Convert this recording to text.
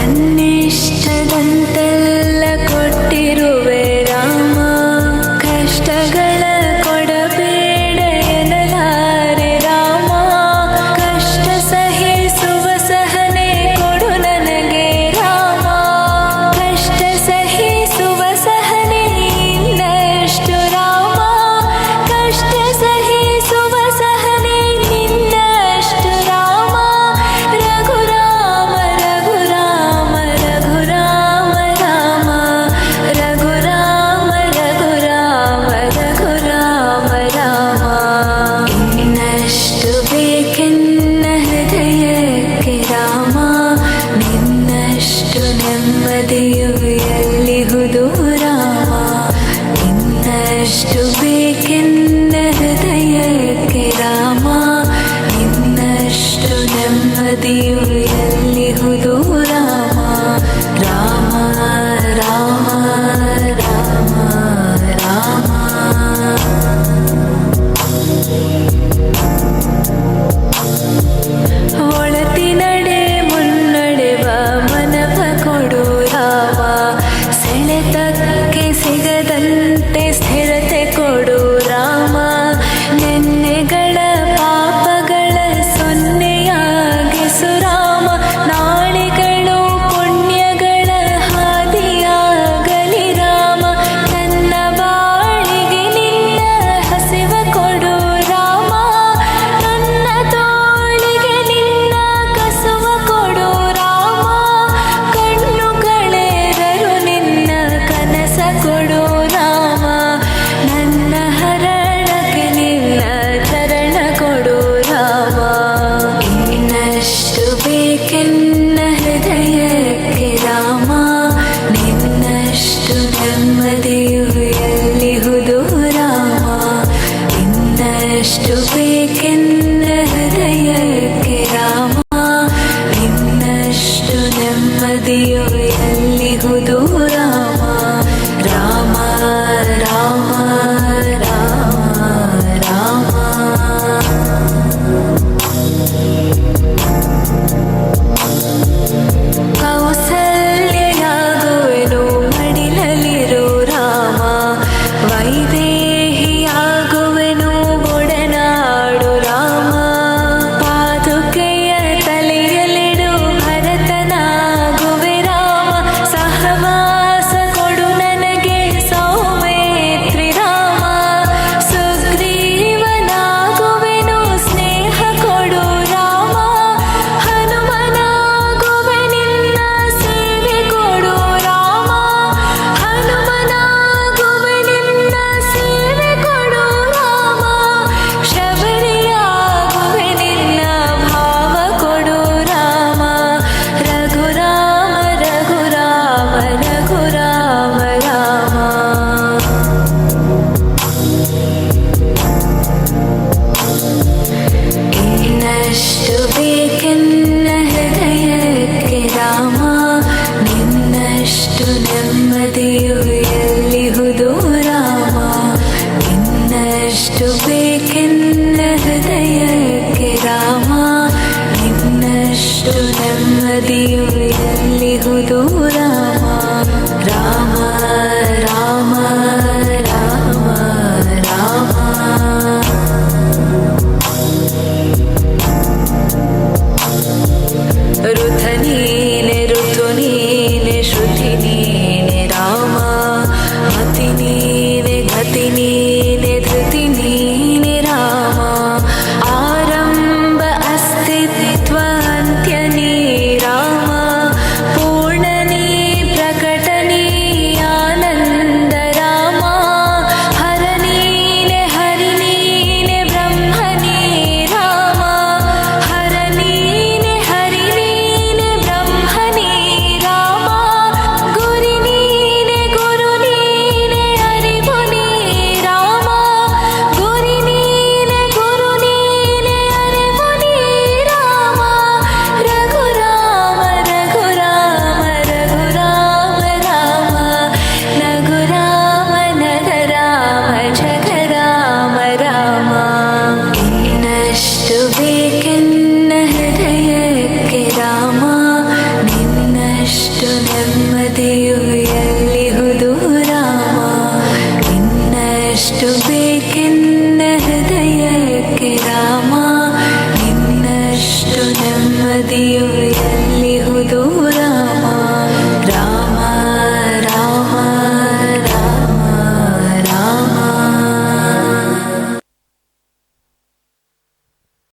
ನನ್ನಿಷ್ಟದಂತೆಲ್ಲ ಕೊಟ್ಟಿರುವೆ ರಾಮ, ಕಷ್ಟಗಳ ಕೊಡಬೇಡ ಎನ್ನಲಾರೆ ರಾಮ, ಕಷ್ಟ ಸಹಿಸುವ ಸಹನೆ ಕೊಡು ನನಗೆ ರಾಮ, ಕಷ್ಟ ಸಹಿಸುವ ಸಹನೆ ಇನ್ನಷ್ಟು ರಾಮ, ಕಷ್ಟ ಸಹಿಸುವ ಸಹನೆ ನಿನ್ನಷ್ಟು ರಾಮ, ರಘುರಾಮ ರಘುರಾಮ ರಘುರಾಮ ರಾಮ, ರಘುರಾಮ ರಘುರಾಮ ರಘುರಾಮ ರಾಮ. ಇನ್ನಷ್ಟು ಬೇಕೆನ್ನ ಹೃದಯಕ್ಕೆ ರಾಮ, ನಿನ್ನಷ್ಟು ನೆಮ್ಮದಿಯು ಎಲ್ಲಿಹುದು ರಾಮ, ಇನ್ನಷ್ಟು ಬೇಕೆನ್ನ ಹೃದಯಕ್ಕೆ ರಾಮ, ನಿನ್ನಷ್ಟು ನೆಮ್ಮದಿಯು ಎಲ್ಲಿಹುದು ರಾಮ, ರಾಮ ರಾಮ ರಾಮ ರಾಮ. ಒಳತಿನಡೆ ಮುನ್ನಡೆವ ಮನವ ಕೊಡು ರಾಮ, ಸೆಳೆತಕ್ಕೆ ಸಿಗದಂತೆ ಸ್ಥಿರತೆ ಕೊಡು ರಾಮ, ನೆನ್ನೆಗಳ ಪಾಪಗಳ ಸೊನ್ನೆಯಾಗಿಸು ರಾಮ, ನಾಳೆಗಳು ಪುಣ್ಯಗಳ ಹಾದಿಯಾಗಲಿ ರಾಮ, ನನ್ನ ಬಾಳಿಗೆ ನಿನ್ನ ಹಸಿವ ಕೊಡು ರಾಮ, ನನ್ನ ತೋಳಿಗೆ ನಿನ್ನ ಕಸುವ ಕೊಡು ರಾಮ, ಕಣ್ಣುಗಳೆರರು ನಿನ್ನ ಕನಸ ಕೊಡು ರಾಮ, ನನ್ನ ಹರಣಕ್ಕೆ ನಿನ್ನ ಚರಣ ಕೊಡು ರಾಮ. ಇನ್ನಷ್ಟು ಬೇಕೆನ್ನ ಹೃದಯಕ್ಕೆ ರಾಮ, ನಿನ್ನಷ್ಟು ನೆಮ್ಮದಿಯು ಎಲ್ಲಿಹುದು ರಾಮ, ಇನ್ನಷ್ಟು ಬೇಕೆನ್ನ ಹೃದಯಕ್ಕೆ ರಾಮ, ನಿನ್ನಷ್ಟು ನೆಮ್ಮದಿಯು ಎಲ್ಲಿಹುದು ರಾಮ, ರಾಮ ರಾಮ ರಾಮ ರಾಮ. ಕೌಸಲ್ಯನಾಗುವೆನು ಮಡಿಲಲಿರು ರಾಮ, ವೈದೇಹಿಯಾಗುವೆನು ಒಡನಾಡು ರಾಮ, ಪಾದುಕೆಯ ತಲೆಯಲಿಡು ಭರತನಾಗುವೆ ರಾಮ, ಸಹವಾಸ ಕೊಡು ನನಗೆ ಸೌಮೇತ್ರಿ ರಾಮ, ಸುಗ್ರೀವನಾಗುವೆನು ಸ್ನೇಹ ಕೊಡು ರಾಮ, ಹನುಮನಾಗುವೆ ನಿನ್ನ ಸೇವೆ ಕೊಡು ರಾಮ, ಹನುಮನಾಗುವೆ ನಿನ್ನ ಸೇವೆ ಕೊಡು ರಾಮ, ಶಬರಿಯಾಗುವೆ ನಿನ್ನ ಭಾವ ಕೊಡು ರಾಮ, ರಘುರಾಮ ರಘುರಾಮ ರಘುರಾಮ ರಾಮ. ಇನ್ನಷ್ಟು ಬೇಕೆನ್ನ ಹೃದಯಕ್ಕೆ ರಾಮ, ನಿನ್ನಷ್ಟು ನೆಮ್ಮದಿಯು ಎಲ್ಲಿಹುದು ರಾಮ, ಇನ್ನಷ್ಟು ಬೇಕೆನ್ನ ಹೃದಯಕ್ಕೆ ರಾಮ, ನಿನ್ನಷ್ಟು ನೆಮ್ಮದಿಯು ಎಲ್ಲಿಹುದು ರಾಮ, ರಾಮ ರಾಮ ರಾಮ ರಾಮ. ಋತ ನೀನೆ ಋತು ನೀನೆ ಶ್ರುತಿ ನೀನೆ ರಾಮ, ಮತಿ ನೀನೆ ಗತಿ ನೀನೆ ಧೃತಿ ನೀನೆ ರಾಮ, ಆರಂಭ ಅಸ್ತಿತ್ವ ಅಂತ್ಯ ನೀ ರಾಮ, ಪೂರ್ಣ ನೀ ನದಿಯು